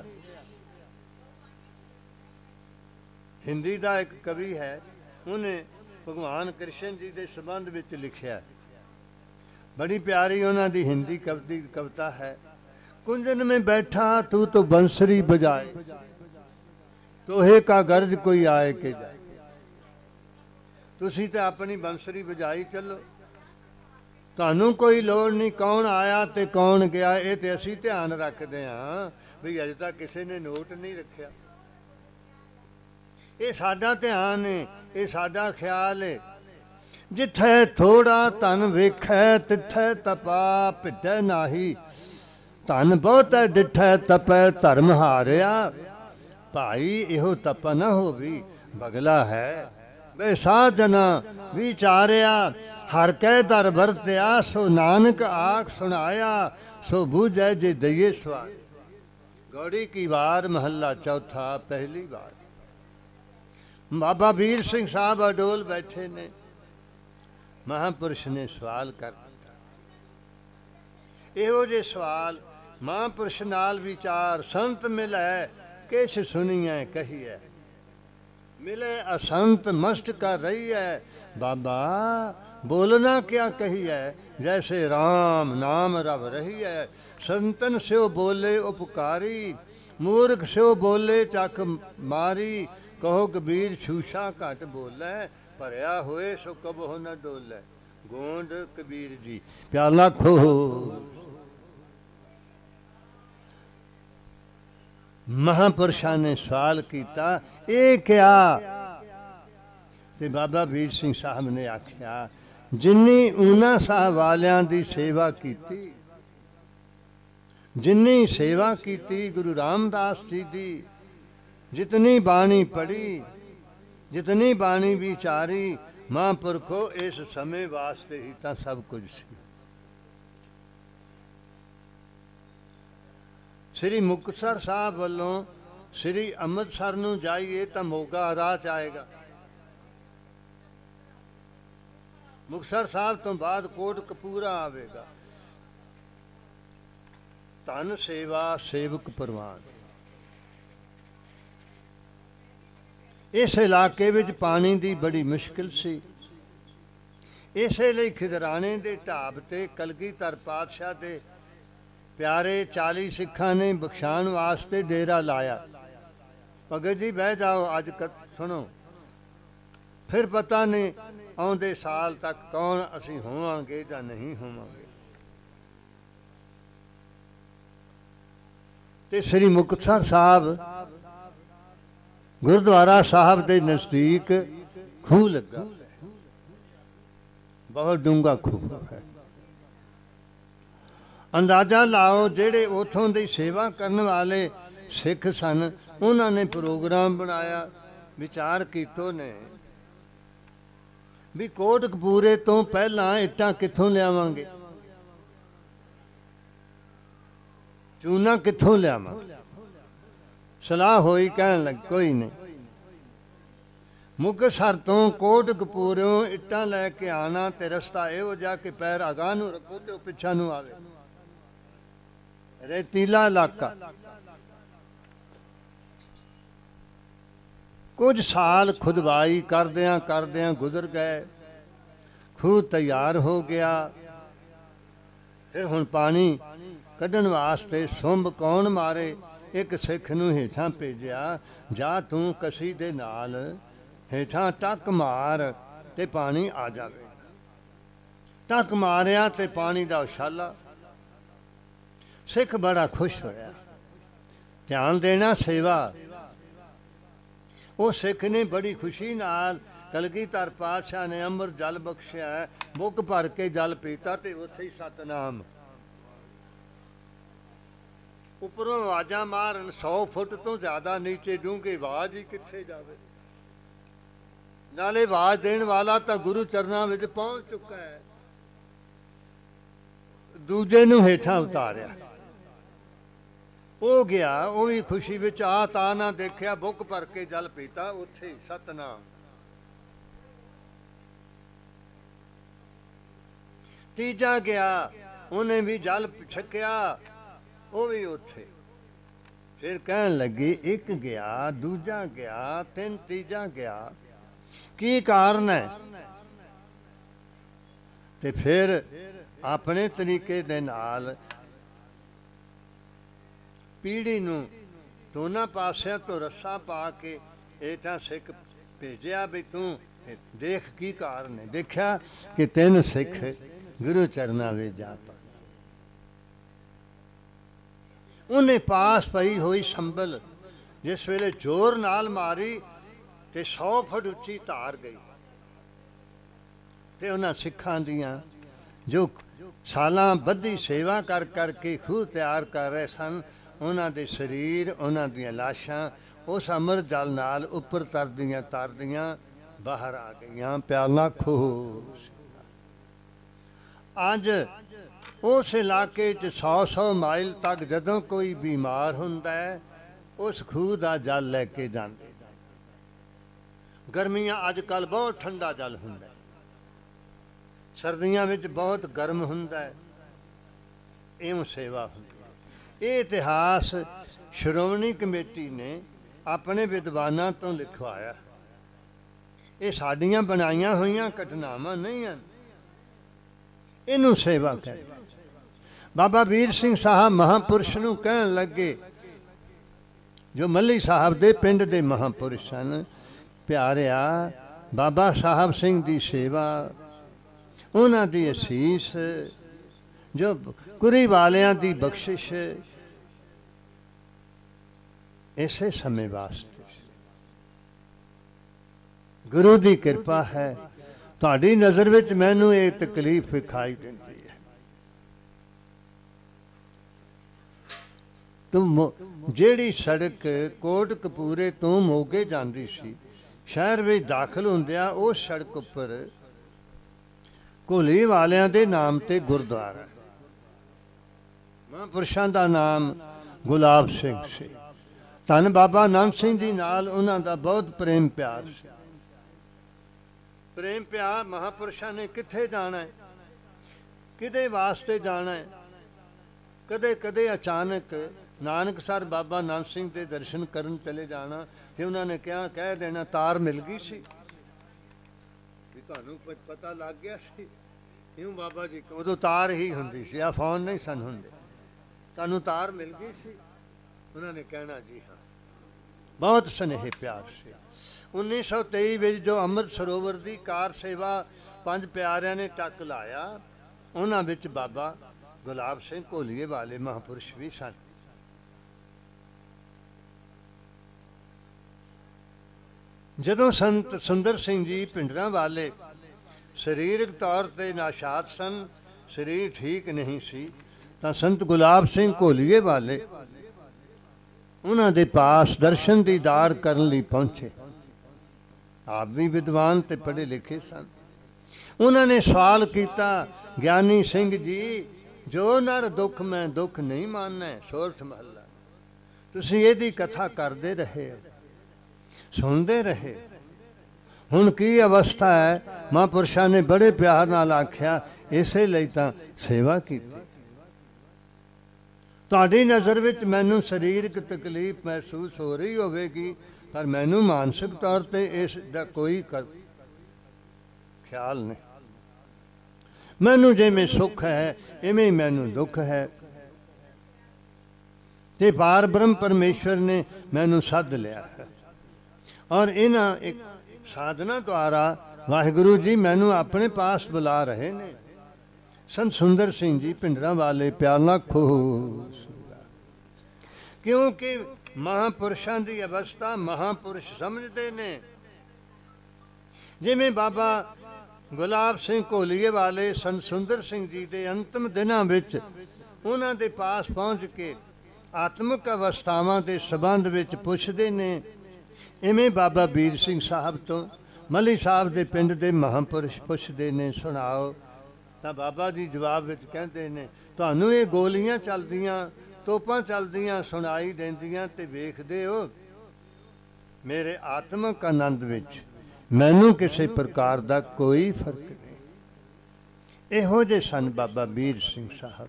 हिंदी का एक कवि है, उन्हें भगवान कृष्ण जी के संबंध में लिखिया, बड़ी प्यारी उन्हों की हिंदी कविता है। कुंजन में बैठा तू तो बंसरी बजाए, तोहे का गर्ज कोई आए के जाए। तुसी तो अपनी बंसरी बजाई चलो, ਤੁਹਾਨੂੰ कोई लोड़ नहीं कौन आया तो कौन गया। ये तो असी ध्यान रखते हाँ भी अजे तक किसी ने नोट नहीं रखा। ये साडा ध्यान है, ये साडा ख्याल है। जिथे थोड़ा धन वेखै तिथे तपा भिडै नाही, धन बहुत डिठै तपै धर्म हारिया। भाई इहो तप न होवी बगला है, वे साजना विचारिया। हर कै दर वरत्या सो नानक आख सुनाया, सो बूझै जे दइए सवार। गौड़ी की वार महला चौथा पहली बार। बाबा वीर सिंह साहब अडोल बैठे ने, महापुरुष ने सवाल कर दिता। इहो जे सवाल महापुरुष नाल विचार संत मिलै किश सुनिए कहिए, मिले असंत मस्ट कर रही है। बाबा बोलना क्या कही है, जैसे राम नाम रव रही है। संतन स्यो बोले उपकारी, मूर्ख स्यो बोले चक मारी। कहो कबीर छूछा घट बोले, भरिया होए सो कबो न डोले। गोंड कबीर जी प्याला खो। महापुरुषा ने सवाल किया, ये क्या? ते बाबा वीर सिंह साहब ने आख्या, जिन्नी ऊना साहब वालियां दी सेवा कीती, जिन्नी सेवा कीती गुरु रामदास जी दी, जितनी बाणी पढ़ी, जितनी बाणी विचारी, महापुरखो इस समय वास्ते ही तां सब कुछ सी। श्री मुक्तसर साहब वालों श्री अमृतसर नूं जाइए तो मोगा राह च आएगा। मुक्तसर साहब तो बाद कोट कपूरा आवेगा। धन सेवा सेवक परवान। इस इलाके विच पानी की बड़ी मुश्किल सी। इसे लिए खिदराने के ढाब ते कलगीधर पातशाह के प्यारे 40 सिखां ने बख्शाण वास्ते डेरा लाया। भगत जी बह जाओ, अज सुनो, फिर पता नहीं आउंदे साल तक कौन असी होवांगे या नहीं होवांगे। ते श्री मुक्तसर साहब गुरुद्वारा साहब के नज़दीक खूह लगा, बहुत डूंगा खूह है। अंदाजा लाओ जेड़े उथों दी सेवा करने वाले सिख सन, उन्होंने प्रोग्राम बनाया, विचार कीतो ने भी कोटकपूरे तो पहला इट्टां कित्थों लियावांगे, चूना कित्थों लियावांगे। सलाह होई, कहन लग कोई नहीं, मुक्तसर तो कोटकपूरों इट्टां लैके आना ते रस्ता इहो जिहा कि पैर अगां नूं रखो ते पिछा नूं आवे। रेतीला इलाका। कुछ साल खुदवाई करदियां करदियां गुजर गए, खूह तैयार हो गया। फिर हुण पानी कढ़न वास्ते सुंब कौन मारे? एक सिख नूं हेठां भेजिया, जा तूं कसी दे नाल हेठां टक मार ते पानी आ जावे। टक मारिया ते पानी दा उछाला। सिख बड़ा खुश होया। ध्यान देना सेवा। वो सिख ने बड़ी खुशी नाल कलगीधर पातशाह ने अमृत जल बख्शिया, मुक भर के जल पीता ते उत्थे ही सतनाम। उपरों आवाज़ां मारन 100 फुट तो ज़्यादा नीचे डूंघे, आवाज़ ही कित्थे जावे। नाले आवाज़ देण वाला तो गुरु चरनां विच पहुंच चुका है। दूजे नूं हेठां उतारिया, हो गया। वो भी खुशी विच आ ता ना देखिया, बुक भर के जल पीता, उत्थे ही सतनाम। तीजा गया, उन्हें भी जल छकिया, वो भी उत्थे फिर कहन लगी एक गया, दूजा गया, तीन, तीजा गया, की कारण है? ते फिर अपने तरीके दे नाल पीढ़ी नूं दोनों पासियां तो रस्सा पा के एटा सिख भेजिया भी तू देख की कारण है। देखा कि तीन सिख गुरु चरना वे जा पा। उन्हें पास पई हुई संभल जिस वेले जोर नाल मारी ते 100 फुट उच्ची धार गई। ते उन्हां सिखां दियां जो सालां बद्धी सेवा कर करके खूह तैयार कर रहे सन, उन्हां दे शरीर, उन्हां दियां लाशां उस अमृत जल नाल उपर तरदियां बाहर आ गईयां। प्याला खूह अज उस इलाके च 100-100 माइल तक जदों कोई बीमार हुंदा है उस खूह का जल लैके जाते। गर्मियां अजकल बहुत ठंडा जल हुंदा है, सर्दियां विच बहुत गर्म हुंदा है। इउं सेवा हुंदी है। ये इतिहास श्रोमणी कमेटी ने अपने विद्वानां तो लिखवाया। ये साडियां बनाईयां होईयां घटनावां नहीं हैं, इनू सेवा कहते। बाबा वीर सिंह साहब महापुरुष नूं कहण लगे, जो मल्ली साहब दे पिंड दे महापुरुष सन, प्यारिया बाबा साहब सिंह दी सेवा, उन्हां दी असीस, जो कुरी वालियां दी बख्शिश इसे समय वास्ते गुरु दी कृपा है। तुहाडी नज़र विच मैनू ये तकलीफ विखाई दिंदी है। तुम जेड़ी सड़क कोट कपूरे तो मोगे जाती सी, शहर में दाखिल होंदिया उस सड़क उपर घोली वालियां दे नाम ते गुरुद्वारा। महापुरुषां दा नाम गुलाब सिंह सी। धन बाबा नानक सिंह जी नाल उन्हां दा बहुत प्रेम प्यार सी। प्रेम प्यार महापुरुषां ने किथे जाना है, किदे वास्ते जाना है। कदे कदे अचानक नानकसर बाबा नानक सिंह के दर्शन करन चले जाना, तो उन्होंने क्या कह देना तार मिल गई सी, भी तुहानू पता लग गया सी। क्यों बाबा जी, उदों तार ही हुंदी सी, आ फोन नहीं सन हुंदे, तुहानू तार मिल गई सी। उन्होंने कहना जी हाँ। बहुत स्नेह प्यार से 1923 में जो अमृत सरोवर की कार सेवा 5 प्यारिਆਂ ने टक लाया, उन्हां विच बाबा गुलाब सिंह घोलीए वाले महापुरुष भी सन। जदों संत सुंदर सिंह जी पिंडरा वाले शरीरक तौर पर नाशाद सन, शरीर ठीक नहीं सी, तां संत गुलाब सिंह घोलीए वाले उन्हां दे पास दर्शन दीदार करन लई पहुंचे। आप भी विद्वान ते पढ़े लिखे सन। उन्होंने सवाल किया, ज्ञानी सिंह जी, जो नर दुख मैं दुख नहीं मानना, सोरठ महला तुसीं इहदी कथा करते रहे, सुनते रहे, हुण की अवस्था है? महापुरुषां ने बड़े प्यार नाल आख्या, इसे लई तां सेवा कीती। तुहाडी नज़र विच मैनू शरीरक तकलीफ महसूस हो रही होवेगी, पर मैनू मानसिक तौर पर इसका कोई ख्याल नहीं। मैनू जिवें सुख है इवें मैनू दुख है। ते पार ब्रह्म परमेश्वर ने मैनू सद लिया है, और इन्हां एक साधना द्वारा वाहिगुरु जी मैनू अपने पास बुला रहे ने। संत सुंदर सिंह जी पिंडरा वाले प्याला खूह, क्योंकि महापुरुषों की अवस्था महापुरुष समझते ने। जिमें बाबा गुलाब सिंह घोलीए वाले संत सुंदर सिंह जी के अंतिम दिनों विच उन्हां दे पास पहुँच के आत्मक अवस्थावां के संबंध विच पुछदे ने। इवें बाबा वीर सिंह साहब तो मली साहब के पिंड के महापुरुष पुछदे ने, सुनाओ, तो बाबा जी जवाब विच कहते ने, तुहानू ये गोलियां चलदियां, तोपां चलदियां सुनाई देंदियां ते वेखदे हो, मेरे आत्मक आनंद विच मैनू किसी प्रकार का कोई फर्क नहीं। इहो जे सन बाबा वीर सिंह साहब।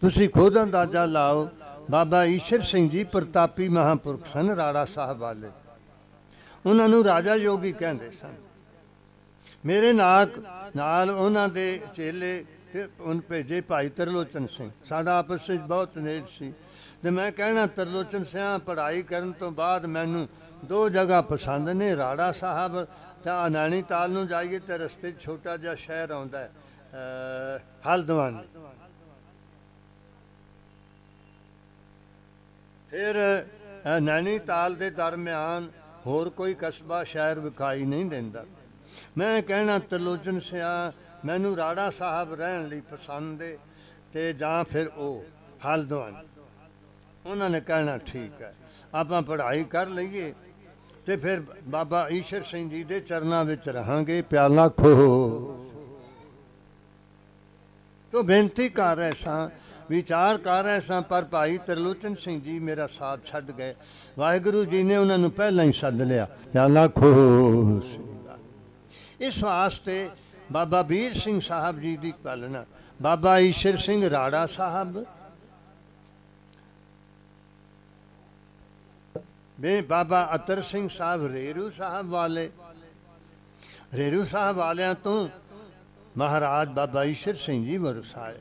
तुसीं खुद अंदाजा लाओ, ਬਾਬਾ ਈਸ਼ਰ ਸਿੰਘ ਜੀ ਪ੍ਰਤਾਪੀ ਮਹਾਂਪੁਰਖ ਸਨ, ਰਾੜਾ ਸਾਹਿਬ ਵਾਲੇ। ਉਹਨਾਂ ਨੂੰ ਰਾਜਾ ਯੋਗੀ ਕਹਿੰਦੇ ਸਨ। ਮੇਰੇ ਨਾਲ ਉਹਨਾਂ ਦੇ ਚੇਲੇ ਤੇ ਉਹਨ ਭੇਜੇ ਭਾਈ ਤਰਲੋਚਨ ਸਿੰਘ। ਸਾਡਾ ਆਪਸ ਵਿੱਚ ਬਹੁਤ ਨੇੜ ਸੀ ਤੇ ਮੈਂ ਕਹਿਣਾ ਤਰਲੋਚਨ ਸਿੰਘ ਪੜ੍ਹਾਈ ਕਰਨ ਤੋਂ ਬਾਅਦ ਮੈਨੂੰ ਦੋ ਜਗ੍ਹਾ ਪਸੰਦ ਨੇ, ਰਾੜਾ ਸਾਹਿਬ ਤਾਂ ਨੈਣੀਤਾਲ ਨੂੰ ਜਾਈਏ ਤੇ ਰਸਤੇ 'ਚ ਛੋਟਾ ਜਿਹਾ ਸ਼ਹਿਰ ਆਉਂਦਾ ਹਲਦਵਾਨੀ। ਫਿਰ ਨੈਣੀਤਾਲ ਦੇ ਦਰਮਿਆਨ ਹੋਰ ਕੋਈ ਕਸਬਾ ਸ਼ਹਿਰ ਵਿਖਾਈ ਨਹੀਂ ਦਿੰਦਾ। ਮੈਂ ਕਹਿਣਾ ਤਰਲੋਚਨ ਸਿਆ ਮੈਨੂੰ ਰਾੜਾ ਸਾਹਿਬ ਰਹਿਣ ਲਈ ਪਸੰਦ ਹੈ ਤੇ ਜਾਂ ਫਿਰ ਉਹ ਹਲਦਵਾਨੀ। ਉਹਨਾਂ ਨੇ ਕਹਿਣਾ ਠੀਕ ਹੈ, ਆਪਾਂ ਪੜ੍ਹਾਈ ਕਰ ਲਈਏ ਤੇ ਫਿਰ ਬਾਬਾ ਈਸ਼ਰ ਸਿੰਘ ਜੀ ਦੇ ਚਰਨਾਂ ਵਿੱਚ ਰਹਾਂਗੇ। ਪਿਆਲਾ ਖੋ ਤੋਂ ਬੇਨਤੀ ਕਰ ਰਹੇ ਸਾਂ, ਵਿਚਾਰ ਕਰ ਰਹੇ ਸਾਂ, ਪਰ ਭਾਈ ਤਰਲੋਚਨ ਸਿੰਘ ਜੀ ਮੇਰਾ ਸਾਥ ਛੱਡ ਗਏ। ਵਾਹਿਗੁਰੂ ਜੀ ਨੇ ਉਹਨਾਂ ਨੂੰ ਪਹਿਲਾਂ ਹੀ ਸੱਦ ਲਿਆ। ਪਿਆਲਾ ਖੋ ਇਸ ਵਾਸਤੇ ਬਾਬਾ ਵੀਰ ਸਿੰਘ ਸਾਹਿਬ ਜੀ ਦੀ ਪਾਲਣਾ, ਬਾਬਾ ਈਸ਼ਰ ਸਿੰਘ ਰਾੜਾ ਸਾਹਿਬ, ਬਾਬਾ ਅਤਰ ਸਿੰਘ ਸਾਹਿਬ ਰੇਰੂ ਸਾਹਿਬ ਵਾਲੇ। ਰੇਰੂ ਸਾਹਿਬ ਵਾਲਿਆਂ ਤੋਂ ਮਹਾਰਾਜ ਬਾਬਾ ਈਸ਼ਰ ਸਿੰਘ ਜੀ ਵਰਸਾਏ।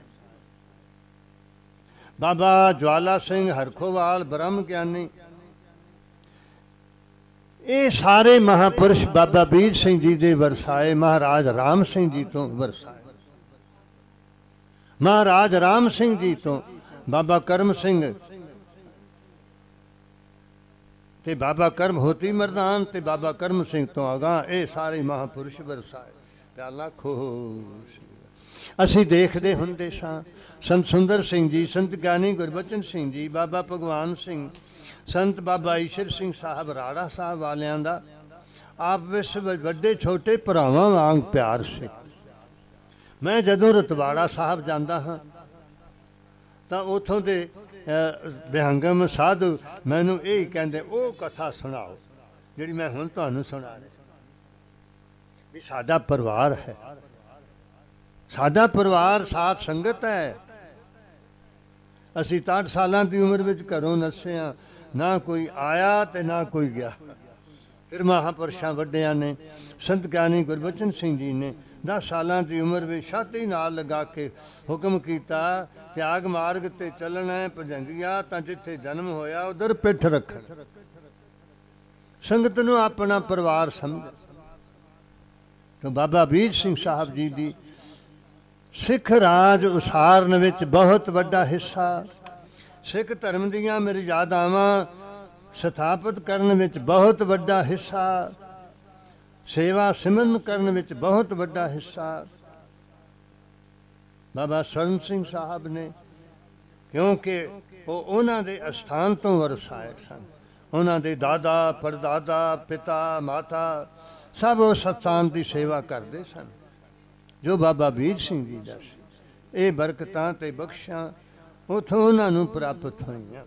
ਬਾਬਾ ਜਵਾਲਾ ਸਿੰਘ ਹਰਖੋਵਾਲ ਬ੍ਰਹਮ ਗਿਆਨੀ, ਇਹ ਸਾਰੇ ਮਹਾਂਪੁਰਸ਼ ਬਾਬਾ ਵੀਰ ਸਿੰਘ ਜੀ ਦੇ ਵਰਸਾਏ। ਮਹਾਰਾਜ ਰਾਮ ਸਿੰਘ ਜੀ ਤੋਂ ਵਰਸਾਏ। ਮਹਾਰਾਜ ਰਾਮ ਸਿੰਘ ਜੀ ਤੋਂ ਬਾਬਾ ਕਰਮ ਸਿੰਘ ਤੇ ਬਾਬਾ ਕਰਮ ਹੋਤੀ ਮਰਦਾਨ ਤੇ ਬਾਬਾ ਕਰਮ ਸਿੰਘ ਤੋਂ ਅਗਾਂਹ ਇਹ ਸਾਰੇ ਮਹਾਂਪੁਰਸ਼ ਵਰਸਾਏ। ਪਿਆਲਾ ਖੁਸ਼ ਅਸੀਂ ਦੇਖਦੇ ਹੁੰਦੇ ਸਾਂ। ਸੰਤ ਸੁੰਦਰ ਸਿੰਘ ਜੀ, ਸੰਤ ਗਿਆਨੀ ਗੁਰਬਚਨ ਸਿੰਘ ਜੀ, ਬਾਬਾ ਭਗਵਾਨ ਸਿੰਘ, ਸੰਤ ਬਾਬਾ ਈਸ਼ਰ ਸਿੰਘ ਸਾਹਿਬ ਰਾੜਾ ਸਾਹਿਬ ਵਾਲਿਆਂ ਦਾ ਆਪ ਵਿੱਚ ਵੱਡੇ ਛੋਟੇ ਭਰਾਵਾਂ ਵਾਂਗ ਪਿਆਰ ਸੀ। ਮੈਂ ਜਦੋਂ ਰਤਵਾੜਾ ਸਾਹਿਬ ਜਾਂਦਾ ਹਾਂ ਤਾਂ ਉੱਥੋਂ ਦੇ ਬਿਹੰਗਮ ਸਾਧੂ ਮੈਨੂੰ ਇਹ ਕਹਿੰਦੇ, ਉਹ ਕਥਾ ਸੁਣਾਓ ਜਿਹੜੀ ਮੈਂ ਹੁਣ ਤੁਹਾਨੂੰ ਸੁਣਾ ਰਿਹਾ ਵੀ ਸਾਡਾ ਪਰਿਵਾਰ ਹੈ, ਸਾਡਾ ਪਰਿਵਾਰ ਸਾਧ ਸੰਗਤ ਹੈ। ਅਸੀਂ 63 ਸਾਲਾਂ ਦੀ ਉਮਰ ਵਿੱਚ ਘਰੋਂ ਨੱਸੇ ਹਾਂ, ਨਾ ਕੋਈ ਆਇਆ ਤੇ ਨਾ ਕੋਈ ਗਿਆ। ਫਿਰ ਮਹਾਂਪੁਰਸ਼ਾਂ ਵੱਡਿਆਂ ਨੇ, ਸੰਤ ਗਿਆਨੀ ਗੁਰਬਚਨ ਸਿੰਘ ਜੀ ਨੇ 10 ਸਾਲਾਂ ਦੀ ਉਮਰ ਵਿੱਚ ਛਾਤੀ ਨਾਲ ਲਗਾ ਕੇ ਹੁਕਮ ਕੀਤਾ, ਤਿਆਗ ਮਾਰਗ ਤੇ ਚੱਲਣਾ ਹੈ ਭਜੰਗੀਆ, ਤਾਂ ਜਿੱਥੇ ਜਨਮ ਹੋਇਆ ਉਧਰ ਪਿੱਠ ਰੱਖਣ। ਸੰਗਤ ਨੂੰ ਆਪਣਾ ਪਰਿਵਾਰ ਸਮਝ। ਤਾਂ ਬਾਬਾ ਵੀਰ ਸਿੰਘ ਸਾਹਿਬ ਜੀ ਦੀ ਸਿੱਖ ਰਾਜ ਉਸਾਰਨ ਵਿੱਚ ਬਹੁਤ ਵੱਡਾ ਹਿੱਸਾ, ਸਿੱਖ ਧਰਮ ਦੀਆਂ ਮਰਿਯਾਦਾਵਾਂ ਸਥਾਪਿਤ ਕਰਨ ਵਿੱਚ ਬਹੁਤ ਵੱਡਾ ਹਿੱਸਾ, ਸੇਵਾ ਸਿਮਰਨ ਕਰਨ ਵਿੱਚ ਬਹੁਤ ਵੱਡਾ ਹਿੱਸਾ ਬਾਬਾ ਸਰਨ ਸਿੰਘ ਸਾਹਿਬ ਨੇ, ਕਿਉਂਕਿ ਉਹ ਉਹਨਾਂ ਦੇ ਅਸਥਾਨ ਤੋਂ ਵਰਸਾਏ ਸਨ। ਉਹਨਾਂ ਦੇ ਦਾਦਾ ਪੜਦਾਦਾ ਪਿਤਾ ਮਾਤਾ ਸਭ ਉਸ ਸਥਾਨ ਦੀ ਸੇਵਾ ਕਰਦੇ ਸਨ ਜੋ ਬਾਬਾ ਵੀਰ ਸਿੰਘ ਜੀ ਦਾ ਸੀ। ਇਹ ਬਰਕਤਾਂ ਤੇ ਬਖਸ਼ਾਂ ਉੱਥੋਂ ਉਹਨਾਂ ਨੂੰ ਪ੍ਰਾਪਤ ਹੋਈਆਂ।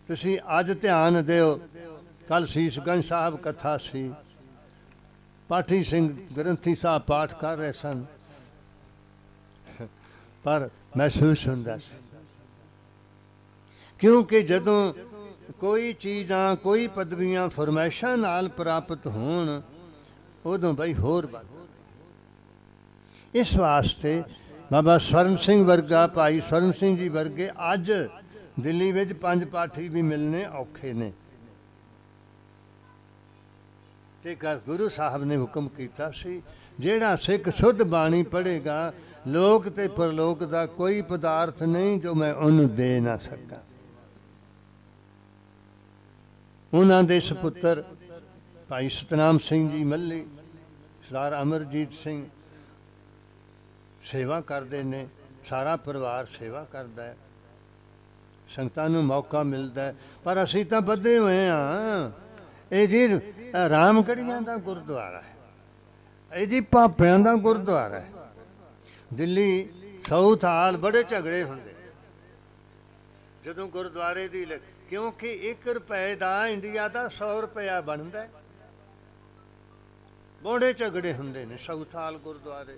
ਤੁਸੀਂ ਅੱਜ ਧਿਆਨ ਦਿਓ, ਕੱਲ੍ਹ ਸੀਸਗੰਜ ਸਾਹਿਬ ਕਥਾ ਸੀ, ਪਾਠੀ ਸਿੰਘ ਗ੍ਰੰਥੀ ਸਾਹਿਬ ਪਾਠ ਕਰ ਰਹੇ ਸਨ, ਪਰ ਮਹਿਸੂਸ ਹੁੰਦਾ ਸੀ ਕਿਉਂਕਿ ਜਦੋਂ ਕੋਈ ਚੀਜ਼ਾਂ ਕੋਈ ਪਦਵੀਆਂ ਫਰਮਾਇਸ਼ਾਂ ਨਾਲ ਪ੍ਰਾਪਤ ਹੋਣ ਉਦੋਂ ਬਈ ਹੋਰ ਬਾਤ। ਇਸ ਵਾਸਤੇ ਬਾਬਾ ਸਰਨ ਸਿੰਘ ਵਰਗਾ, ਭਾਈ ਸਰਨ ਸਿੰਘ ਜੀ ਵਰਗੇ ਅੱਜ ਦਿੱਲੀ ਵਿੱਚ 5 ਪਾਠੀ ਵੀ ਮਿਲਣੇ ਔਖੇ ਨੇ। ਤੇ ਗੁਰੂ ਸਾਹਿਬ ਨੇ ਹੁਕਮ ਕੀਤਾ ਸੀ, ਜਿਹੜਾ ਸਿੱਖ ਸ਼ੁੱਧ ਬਾਣੀ ਪੜ੍ਹੇਗਾ, ਲੋਕ ਤੇ ਪਰਲੋਕ ਦਾ ਕੋਈ ਪਦਾਰਥ ਨਹੀਂ ਜੋ ਮੈਂ ਉਹਨੂੰ ਦੇ ਨਾ ਸਕਾਂ। ਉਹਨਾਂ ਦੇ ਸਪੁੱਤਰ ਭਾਈ ਸਤਨਾਮ ਸਿੰਘ ਜੀ ਮੱਲੀ, ਸਰਦਾਰ ਅਮਰਜੀਤ ਸਿੰਘ ਸੇਵਾ ਕਰਦੇ ਨੇ, ਸਾਰਾ ਪਰਿਵਾਰ ਸੇਵਾ ਕਰਦਾ ਹੈ, ਸੰਗਤਾਂ ਨੂੰ ਮੌਕਾ ਮਿਲਦਾ ਹੈ। ਪਰ ਅਸੀਂ ਤਾਂ ਬੱਧੇ ਹੋਏ ਹਾਂ। ਇਹ ਜੀ ਰਾਮਗੜ੍ਹੀਆਂ ਦਾ ਗੁਰਦੁਆਰਾ ਹੈ, ਇਹ ਜੀ ਭਾਪਿਆਂ ਦਾ ਗੁਰਦੁਆਰਾ ਹੈ। ਦਿੱਲੀ ਸਾਊਥ ਹਾਲ ਬੜੇ ਝਗੜੇ ਹੁੰਦੇ ਜਦੋਂ ਗੁਰਦੁਆਰੇ ਦੀ, ਕਿਉਂਕਿ 1 ਰੁਪਏ ਦਾ ਇੰਡੀਆ ਦਾ 100 ਰੁਪਇਆ ਬਣਦਾ ਹੈ। ਬੜੇ ਝਗੜੇ ਹੁੰਦੇ ਨੇ ਸਾਊਥ ਹਾਲ ਗੁਰਦੁਆਰੇ।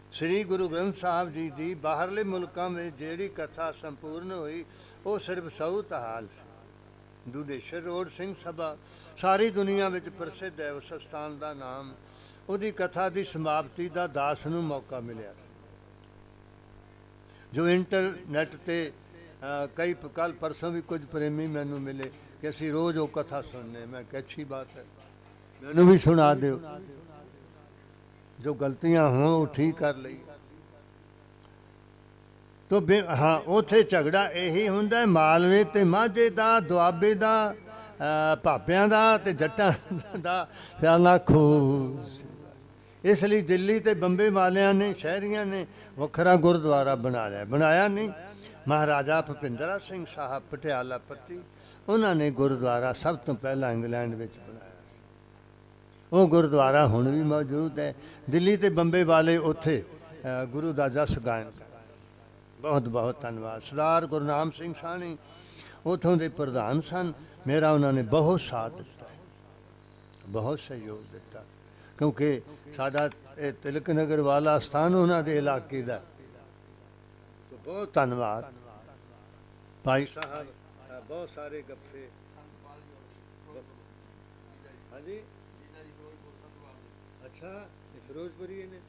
श्री गुरु ग्रंथ साहब जी की बाहरले मुल्कों में जिहड़ी कथा संपूर्ण हुई वो सिर्फ सऊत हाल से दुधेश्वर रोड सिंह सभा सारी दुनिया में प्रसिद्ध है। उस स्थान का नाम उहदी कथा की समाप्ति का दास नूं मौका मिलिया जो इंटरनेट ते कई कल परसों भी कुछ प्रेमी मैनू मिले कि असी रोज़ वो कथा सुनने। मैं क्या अच्छी बात है, मैनू भी सुना दो, जो गलतियां हों वो ठीक कर ली। तो हाँ उत्थे झगड़ा यही हुंदा मालवे ते माझे दा दुआबे दा भापियां दा ते जट्टां दा ख्याला खूब। इसलिए दिल्ली ते बंबे वालियां ने शहरियां ने वखरा गुरुद्वारा बनाया नहीं। महाराजा भुपिंदरा सिंह साहब पटियाला पत्ती उन्होंने गुरुद्वारा सब तो पहला इंग्लैंड में बनाया। वो गुरुद्वारा हुण भी मौजूद है। दिल्ली ते बंबे वाले उत्थे गुरु का जस गायन कर। बहुत बहुत धन्यवाद। सरदार गुरनाम सिंह साहनी उतों के प्रधान सन। मेरा उन्होंने बहुत साथ दिता, बहुत सहयोग दिता, क्योंकि साडा तिलक नगर वाला स्थान उन्होंने इलाके का। तो बहुत धन्यवाद भाई साहब। बहुत सारे गप्फे। हाँ जी, अच्छा फिरोजपुरी ने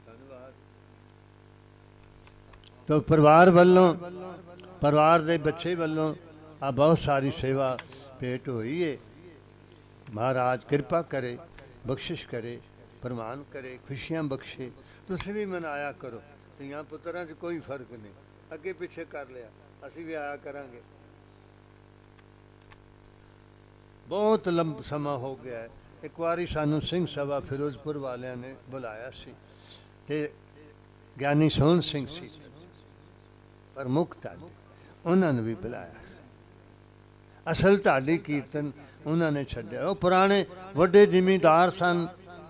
धन्यवाद। तो परिवार वालों परिवार के बच्चे वालों आ बहुत सारी सेवा भेंट हुई है। महाराज कृपा करे, बख्शिश करे, प्रमाण करे, खुशियां बख्शे। तुसीं भी मनाया करो। धीआं पुत्रां च कोई फर्क नहीं, अगे पिछे कर लिया, असीं भी आया करांगे। बहुत लंबा समा हो गया है। एक बारी सानू सिंह सभा फिरोजपुर वालियां ने बुलाया सी ते ज्ञानी सोहन सिंह सी प्रमुख ढाडी, उन्होंने भी बुलाया। असल ढाडी कीर्तन उन्होंने छड्डिया। वो पुराने वड्डे जिमीदार सन।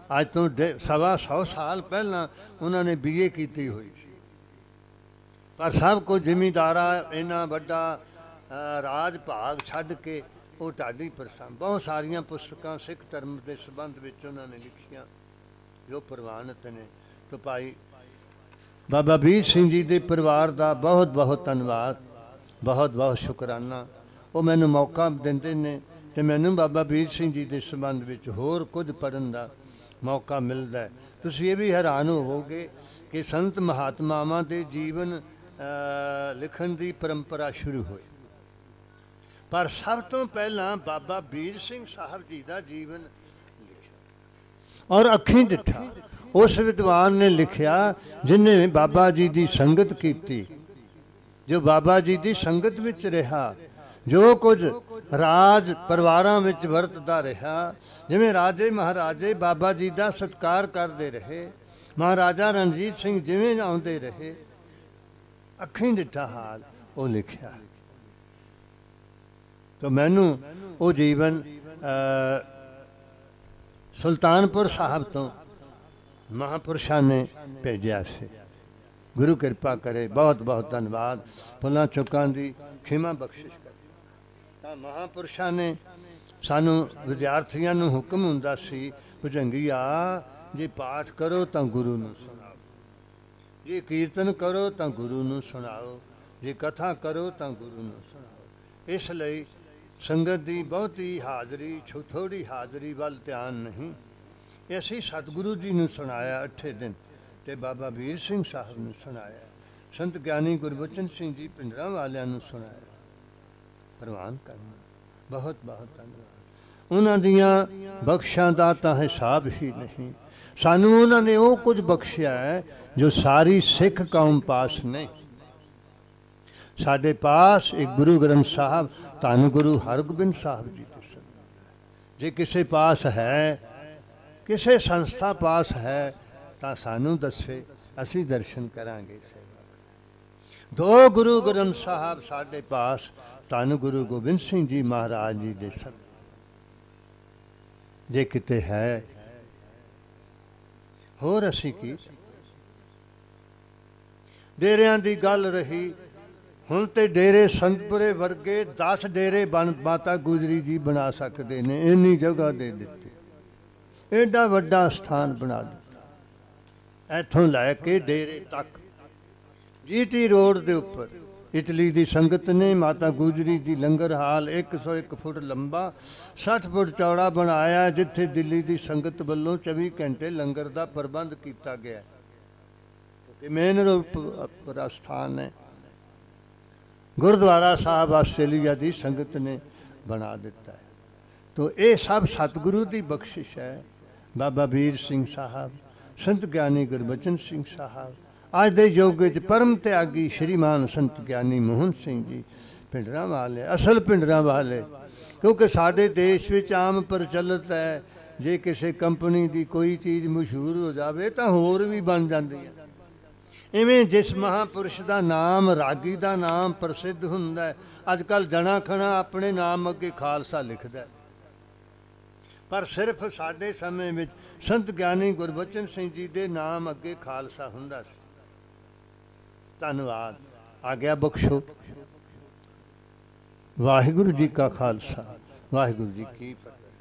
अज तो 125 साल पहला उन्होंने BA की हुई सी। पर सब कुछ जिमीदारा इन्ना वड्डा राज भाग छड्ड के वो ढाडी प्रसंग। बहुत सारिया पुस्तकां सिख धर्म के संबंध में उन्होंने लिखिया जो प्रवानित ने। तो भाई बाबा वीर सिंह जी के परिवार का बहुत बहुत धन्यवाद, बहुत बहुत शुकराना। वो मैनू मौका देंदे ने ते मैनू बाबा वीर सिंह जी के संबंध में होर कुछ पढ़न का मौका मिलता है। तुसीं ये भी हैरान होवोगे कि संत महात्मावां के जीवन लिखण की परंपरा शुरू हुई, पर सब तो पहला बाबा वीर सिंह साहब जी का जीवन लिखा और अखीं डिठा उस विद्वान ने लिखा जिन्हें बाबा जी की संगत की, जो बाबा जी की संगत विच रहा, जो कुछ राज परिवारां विच वरतदा रहा। जिवें राजे महाराजे बाबा जी का सत्कार करते रहे, महाराजा रणजीत सिंह जिवें आउंदे रहे, अखीं डिठा हाल वो लिखा। तो मैनू वो जीवन सुल्तानपुर साहब तो महापुरुषों ने भेजा से। गुरु कृपा करे। बहुत बहुत धन्यवाद। भुलां चुकां दी खिमा बख्शिश करे। महापुरुषों ने सानू विद्यार्थियों नूं हुक्म हुंदा सी, भुजंगीआ जे पाठ करो तो गुरु नूं सुनाओ, जे कीर्तन करो तो गुरु नूं सुनाओ, जे कथा करो तो गुरु नूं सुनाओ। इसलिए संगत की बहुती हाज़री थोड़ी हाज़री वाल ध्यान नहीं। असी सतगुरु जी ने सुनाया 8 दिन ते बाबा वीर सिंह साहब ने सुनाया, संत ज्ञानी गुरबचन सिंह जी पिंडरा वालियां ने सुनाया। प्रवान करना बहुत बहुत धन्यवाद। उन्होंने दियां बख्शां दा तां हिसाब ही नहीं। सानू उन्होंने वो कुछ बख्शिया है जो सारी सिख कौम पास नहीं। साडे पास एक गुरु ग्रंथ साहब धन गुरु हरगोबिंद साहब जी के संबंध। जे किसी पास है, किसी संस्था पास है तो सानू दसे, असी दर्शन करांगे, सेवा करांगे। 2 गुरु ग्रंथ साहब साडे पास धन गुरु गोबिंद सिंह जी महाराज जी दे सब। जे किते है होर असी की। डेरियां दी गल रही, हुण ते डेरे संतपुरे वर्गे 10 डेरे बन माता गुजरी जी बना सकते ने। इन्नी जगह दे दिती, एडा वड्डा स्थान बना दिता। ਇੱਥੋਂ ਲੈ ਕੇ ਡੇਰੇ ਤੱਕ GT ਰੋਡ ਦੇ ਉੱਪਰ ਇਟਲੀ ਦੀ ਸੰਗਤ ਨੇ ਮਾਤਾ ਗੁਜਰੀ ਦੀ ਲੰਗਰ ਹਾਲ 101 ਫੁੱਟ ਲੰਬਾ 60 ਫੁੱਟ ਚੌੜਾ ਬਣਾਇਆ, ਜਿੱਥੇ ਦਿੱਲੀ ਦੀ ਸੰਗਤ ਵੱਲੋਂ 24 ਘੰਟੇ ਲੰਗਰ ਦਾ ਪ੍ਰਬੰਧ ਕੀਤਾ ਗਿਆ। ਮੇਨ ਰੋਡ ਸਥਾਨ ਹੈ। ਗੁਰਦੁਆਰਾ ਸਾਹਿਬ ਆਸਟ੍ਰੇਲੀਆ ਦੀ ਸੰਗਤ ਨੇ ਬਣਾ ਦਿੱਤਾ है। तो ये सब सतगुरु की बख्शिश है। बाबा वीर सिंह साहब, संत ज्ञानी गुरबचन सिंह साहब, अज के युग परम त्यागी श्रीमान संत ज्ञानी मोहन सिंह जी पिंडरां वाले, असल पिंडरां वाले, क्योंकि साडे देश विच आम प्रचलित है जे किसी कंपनी की कोई चीज़ मशहूर हो जाए तो होर भी बन जाती है। इवें जिस महापुरुष का नाम, रागी का नाम प्रसिद्ध हुंदा है, अजकल जना खना अपने नाम अगे खालसा लिखता है, पर सिर्फ साडे समय में संत ज्ञानी गुरबचन सिंह जी के नाम अगे खालसा हुंदा सी। धन्यवाद। आग्या बख्शो। वाहिगुरु जी का खालसा, वाहिगुरु जी की फतेह।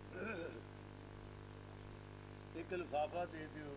एक लिफाफा दे दो।